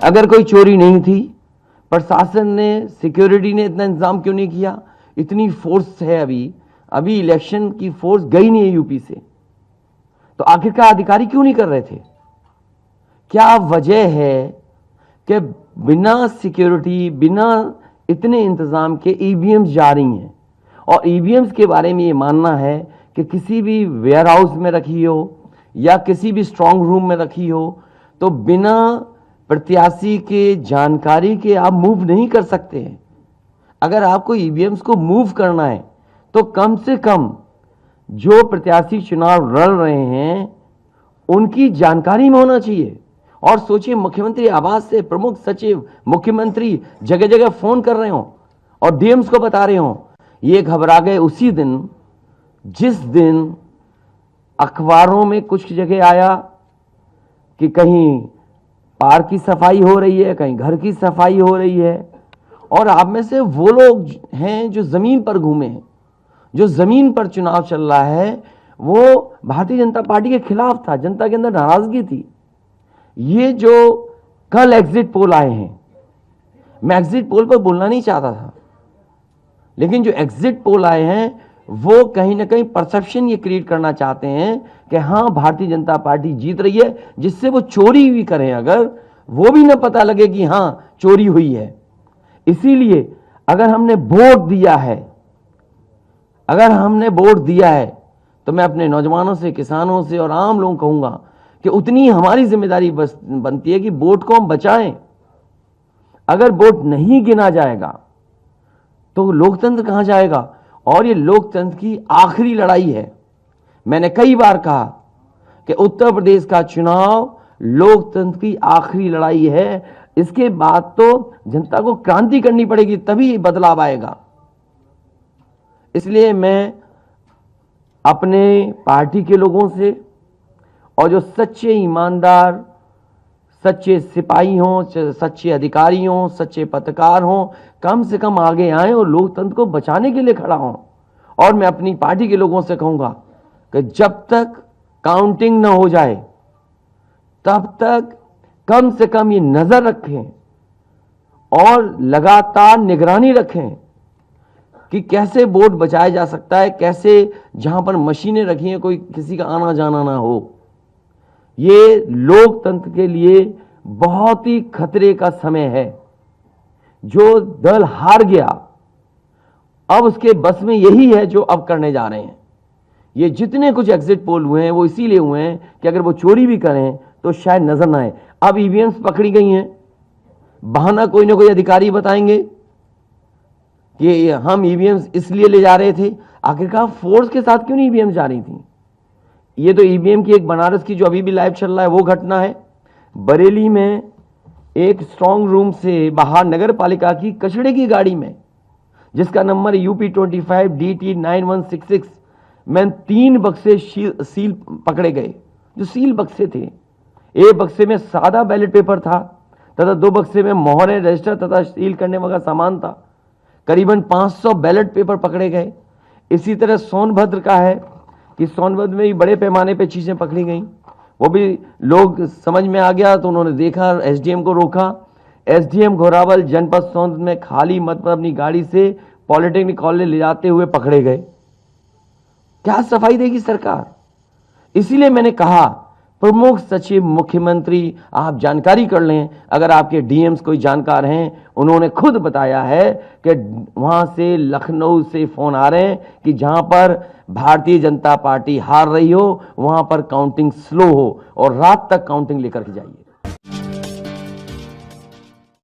अगर कोई चोरी नहीं थी, प्रशासन ने, सिक्योरिटी ने इतना इंतजाम क्यों नहीं किया? इतनी फोर्स है, अभी इलेक्शन की फोर्स गई नहीं है यूपी से, तो आखिरकार अधिकारी क्यों नहीं कर रहे थे? क्या वजह है कि बिना सिक्योरिटी, बिना इतने इंतजाम के ईवीएम्स जा रही हैं? और ईवीएम्स के बारे में ये मानना है कि किसी भी वेयर हाउस में रखी हो या किसी भी स्ट्रांग रूम में रखी हो, तो बिना प्रत्याशी के जानकारी के आप मूव नहीं कर सकते हैं। अगर आपको ईवीएम्स को मूव करना है तो कम से कम जो प्रत्याशी चुनाव लड़ रहे हैं उनकी जानकारी में होना चाहिए। और सोचिए, मुख्यमंत्री आवास से प्रमुख सचिव, मुख्यमंत्री जगह जगह फोन कर रहे हो और डीएम्स को बता रहे हो। ये घबरा गए उसी दिन जिस दिन अखबारों में कुछ जगह आया कि कहीं पार्क की सफाई हो रही है, कहीं घर की सफाई हो रही है। और आप में से वो लोग हैं जो जमीन पर घूमे हैं, जो जमीन पर चुनाव चल रहा है, वो भारतीय जनता पार्टी के खिलाफ था, जनता के अंदर नाराजगी थी। ये जो कल एग्जिट पोल आए हैं, मैं एग्जिट पोल पर बोलना नहीं चाहता था, लेकिन जो एग्जिट पोल आए हैं वो कहीं ना कहीं परसेप्शन ये क्रिएट करना चाहते हैं कि हाँ, भारतीय जनता पार्टी जीत रही है, जिससे वो चोरी भी करें अगर, वो भी ना पता लगे कि हाँ चोरी हुई है। इसीलिए अगर हमने वोट दिया है, तो मैं अपने नौजवानों से, किसानों से और आम लोगों को कहूंगा कि उतनी हमारी जिम्मेदारी बनती है कि वोट को हम बचाएं। अगर वोट नहीं गिना जाएगा तो लोकतंत्र कहां जाएगा? और ये लोकतंत्र की आखिरी लड़ाई है। मैंने कई बार कहा कि उत्तर प्रदेश का चुनाव लोकतंत्र की आखिरी लड़ाई है। इसके बाद तो जनता को क्रांति करनी पड़ेगी, तभी बदलाव आएगा। इसलिए मैं अपने पार्टी के लोगों से और जो सच्चे ईमानदार, सच्चे सिपाही हों, सच्चे अधिकारी हों, सच्चे पत्रकार हों, कम से कम आगे आएं और लोकतंत्र को बचाने के लिए खड़ा हों। और मैं अपनी पार्टी के लोगों से कहूंगा कि जब तक काउंटिंग न हो जाए तब तक कम से कम ये नजर रखें और लगातार निगरानी रखें कि कैसे वोट बचाया जा सकता है, कैसे जहां पर मशीनें रखी हैं कोई किसी का आना जाना ना हो। ये लोकतंत्र के लिए बहुत ही खतरे का समय है। जो दल हार गया, अब उसके बस में यही है जो अब करने जा रहे हैं। ये जितने कुछ एग्जिट पोल हुए हैं वो इसीलिए हुए हैं कि अगर वो चोरी भी करें तो शायद नजर ना आए। अब ईवीएम्स पकड़ी गई हैं, बहाना कोई ना कोई अधिकारी बताएंगे कि हम ईवीएम्स इसलिए ले जा रहे थे। आखिरकार फोर्स के साथ क्यों नहीं ईवीएम जा रही थी? ये तो ईवीएम की एक बनारस की जो अभी भी लाइव चल रहा है वो घटना है। बरेली में एक स्ट्रांग रूम से बाहर नगर पालिका की कचड़े की गाड़ी में, जिसका नंबर UP 25 DT 9166 में 3 बक्से सील पकड़े गए। जो सील बक्से थे, एक बक्से में सादा बैलेट पेपर था तथा 2 बक्से में मोहरे, रजिस्टर तथा सील करने वाला सामान था। करीबन 500 बैलेट पेपर पकड़े गए। इसी तरह सोनभद्र का है कि सोनभद्र में भी बड़े पैमाने पर चीजें पकड़ी गई। वो भी लोग समझ में आ गया तो उन्होंने देखा, SDM को रोका। SDM घोरावल जनपद सोनभद्र में खाली मत पर अपनी गाड़ी से पॉलिटेक्निक कॉलेज ले जाते हुए पकड़े गए। क्या सफाई देगी सरकार? इसीलिए मैंने कहा, प्रमुख सचिव, मुख्यमंत्री, आप जानकारी कर लें। अगर आपके डीएम्स कोई जानकार हैं, उन्होंने खुद बताया है कि वहां से, लखनऊ से फोन आ रहे हैं कि जहां पर भारतीय जनता पार्टी हार रही हो वहां पर काउंटिंग स्लो हो और रात तक काउंटिंग लेकर के जाइए।